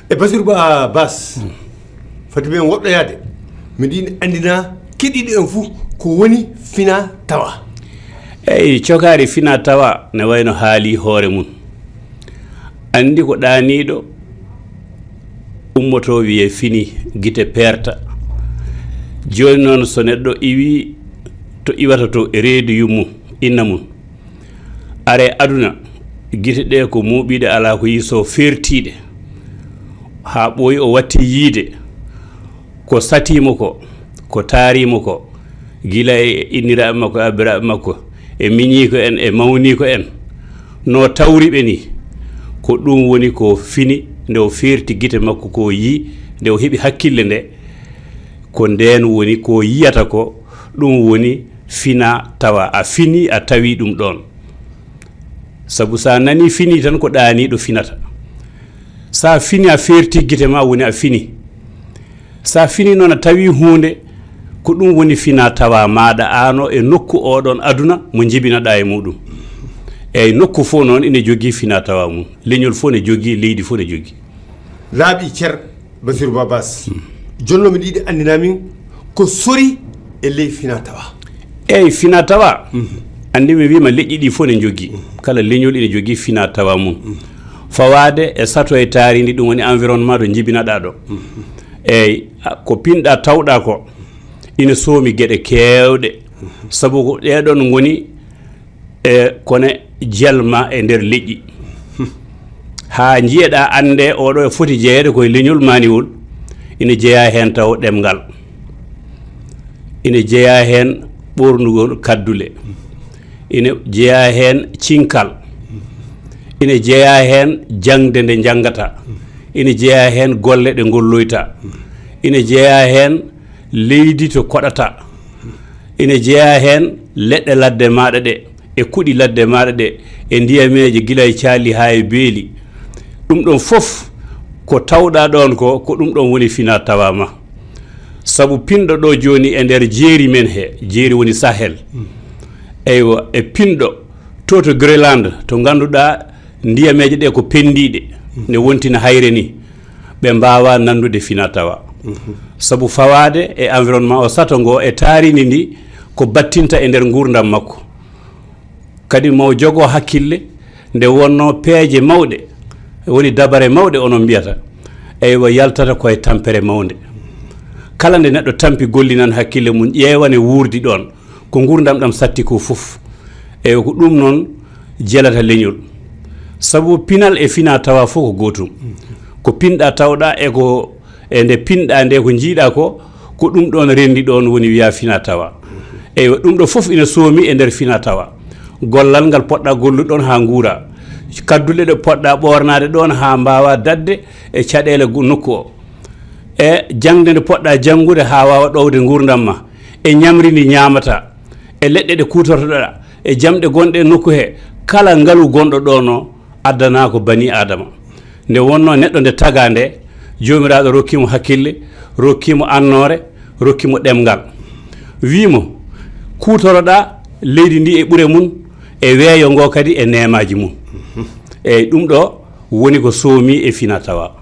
e Bassirou Ba Bass fati men woɗɗoyade miɗin andina keɗiɗo en fuu ko woni fina tawa. eyyi cokari fina tawa ne wayno haali hoore mum andi ko ɗaniɗo ummoto wiye fini guite perta joni noon so neɗɗo iwi to iwata to e reedu yummum inna mum are aduna guite ɗe ko muuɓiɗe ala ko yiso fertiɗe ha ɓooyi o watti yiide ko satimo ko taarimo ko gila e inniraɓe makko abbiraɓe makko e miñi ko en e mawni ko en no tawriɓe ni ko ɗum woni ko fini nde o ferti guite makko ko yi nde o heeɓi hakkille nde ko nden woni ko yiyata ko ɗum woni fina tawa a fini a tawi ɗum ɗon sabu sa nani fini tan ko ɗaniɗo finata sa fini a ferti guite ma woni a fini sa fini noon a tawi hunde ko ɗum woni fina tawa maɗa ano e nokku oɗon aduna mo jibinaɗa e muɗum eyyi nokku fof noon ine jogui fina tawa mum leñol fof ne jogui leydi fof ne jogui laaɓi ceer Bassirou Ba Bass jonno mi ɗiɗi andinamin ko sori e ley fina tawa. eyyi fina tawa andi mi wima leƴƴi ɗi fof ne jogui kala leñol ine jogui fina tawa mum fawade e sato e taaridi ɗum woni environnement ɗo jibinaɗa ɗo eyyi ko pinɗa tawɗa ko ina soomi gueɗe kewɗe sabu ko ɗeɗon goni e kone jelma e nder leƴƴi ha jiyeɗa ande oɗo e foti jeeyede koye leñol maniwol ina jeeya hen taw ɗemgal ina jeeya hen ɓornugol kaddule ina jeeya hen cinkal ina jeeya hen jangde nde jangata ina jeeya hen golle ɗe golloyta ina jeeya hen leydi to koɗata ina jeeya hen leɗɗe ladde maɗa ɗe e kuuɗi ladde maɗa ɗe e ndiyameje gila e caali ha e beeli ɗum ɗon fof ko tawɗa ɗon ko ɗum ɗon woni fina tawa ma sabu pinɗo ɗo joni e nder jeeri men he jeeri woni Sahel eywa e pinɗo to Greenland to ganduɗa ndiyameje ɗe ko pendiɗe ne wontina hayre ni ɓe mbawa nandude fina tawa sabu fawade e environnement o sato ngo e taarini ndi ko battinta e nder gurdam makko kadi mo jogo hakkille nde wonno peeje mawɗe woni dabare mawɗe onon mbiyata eywa yaltata koye tampere mawde kala nde neɗɗo tampi gollinan hakkille mum ƴeewane wuurdi ɗon ko gurdam ɗam satti ko fof eywa ko ɗum noon jelata leñol sabu pinal e fina tawa fof ko gotum ko pinɗa tawɗa e nde pinɗa nde ko jiiɗa ko ɗum ɗon rendi ɗon woni wiya fina tawa eywa ɗum ɗo fof ina soomi e nder fina tawa gollal ngal poɗɗa golluɗon ha guura kaddule ɗe poɗɗa ɓornade ɗon ha mbawa dadde e caɗele nokku o e jangde nde poɗɗa jangude ha wawa ɗowde gurdam ma e ñamri ndi ñamata e leɗɗe ɗe kutortoɗa e jamɗe gonɗe nokku he kala ngaalu gonɗo ɗon o addana ko bani adama nde wonno neɗɗo nde taga nde jomiraɗo rokkimo hakkille rokkimo annore rokkimo ɗemgal wimo kutoroɗa leydi ndi e ɓuure mum e weeyo ngo kadi e nemaji mum eyyi ɗum ɗo woni ko soomi e fina tawa